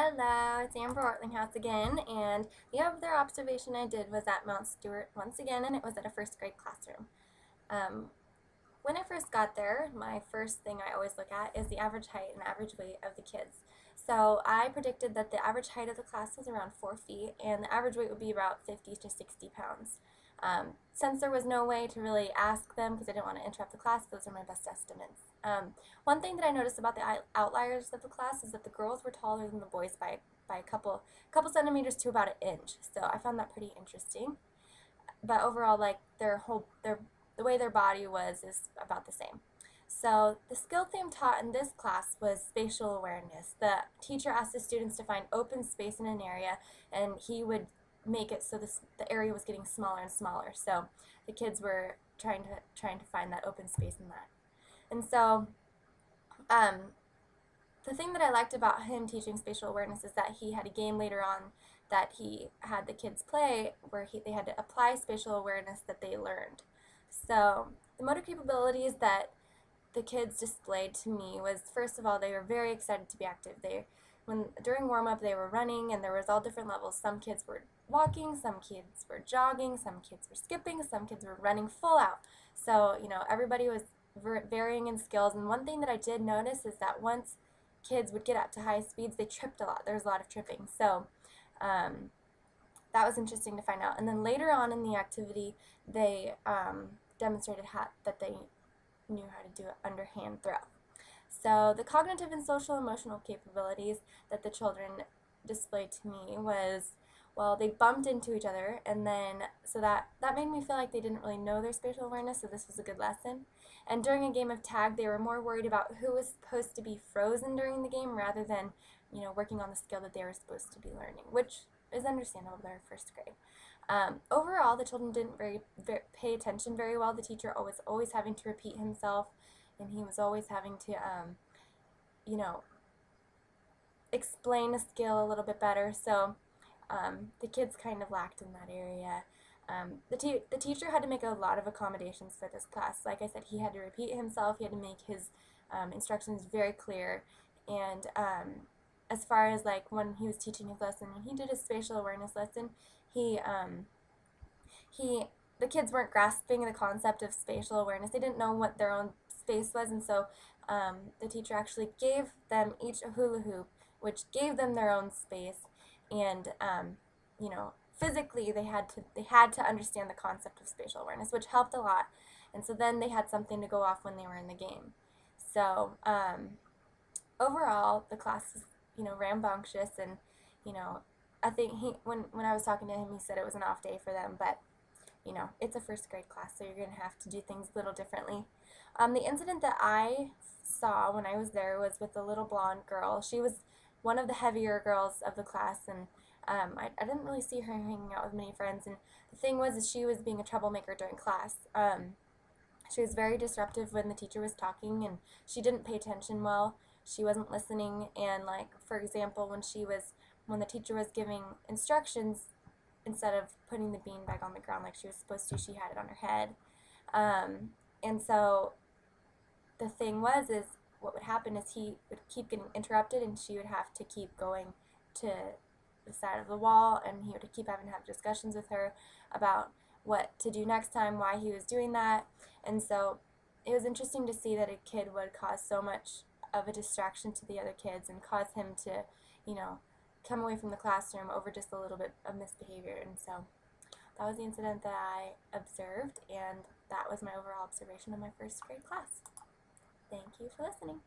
Hello, it's Amber Ortlinghouse again, and the other observation I did was at Mount Stewart once again, and it was at a first grade classroom. Um, when I first got there, my first thing I always look at is the average height and average weight of the kids. So I predicted that the average height of the class was around 4 feet, and the average weight would be about 50 to 60 pounds. Since there was no way to really ask them because I didn't want to interrupt the class, those are my best estimates. One thing that I noticed about the outliers of the class is that the girls were taller than the boys by a couple centimeters to about an inch. So I found that pretty interesting. But overall, like the way their body was is about the same. So the skill theme taught in this class was spatial awareness. The teacher asked the students to find open space in an area, and he would make it so the area was getting smaller and smaller. So the kids were trying to find that open space in that. And so um, the thing that I liked about him teaching spatial awareness is that he had a game later on that he had the kids play where they had to apply spatial awareness that they learned. So the motor capabilities that the kids displayed to me was, first of all, they were very excited to be active. During warm-up they were running, and there was all different levels. Some kids were walking, some kids were jogging, some kids were skipping, some kids were running full out. So everybody was varying in skills. And one thing that I did notice is that once kids would get up to high speeds, they tripped a lot. There was a lot of tripping. So that was interesting to find out. And then later on in the activity, they demonstrated that they knew how to do an underhand throw. So the cognitive and social emotional capabilities that the children displayed to me was, well, they bumped into each other, and then so that made me feel like they didn't really know their spatial awareness, so this was a good lesson. And during a game of tag, they were more worried about who was supposed to be frozen during the game rather than working on the skill that they were supposed to be learning, which is understandable. They're first grade. Overall, the children didn't pay attention very well. The teacher was always having to repeat himself, and he was always having to, explain a skill a little bit better. So the kids kind of lacked in that area. The teacher had to make a lot of accommodations for this class. Like I said, he had to repeat himself. He had to make his instructions very clear. And as far as like when he was teaching his lesson, when he did his spatial awareness lesson, he the kids weren't grasping the concept of spatial awareness. They didn't know what their own space was, and so the teacher actually gave them each a hula hoop, which gave them their own space, and physically they had to understand the concept of spatial awareness, which helped a lot. And so then they had something to go off when they were in the game. So overall, the class was rambunctious, and I think when I was talking to him, he said it was an off day for them, but it's a first grade class, so you're going to have to do things a little differently. The incident that I saw when I was there was with a little blonde girl. She was one of the heavier girls of the class, and I didn't really see her hanging out with many friends. And the thing was, is she was being a troublemaker during class. She was very disruptive when the teacher was talking, and she didn't pay attention well. She wasn't listening, and like, for example, when the teacher was giving instructions, instead of putting the beanbag on the ground like she was supposed to, she had it on her head. And so the thing is what would happen is he would keep getting interrupted, and she would have to keep going to the side of the wall, and he would keep having to have discussions with her about what to do next time, why he was doing that. And so it was interesting to see that a kid would cause so much of a distraction to the other kids and cause him to, come away from the classroom over just a little bit of misbehavior. And so that was the incident that I observed, and that was my overall observation of my first grade class. Thank you for listening.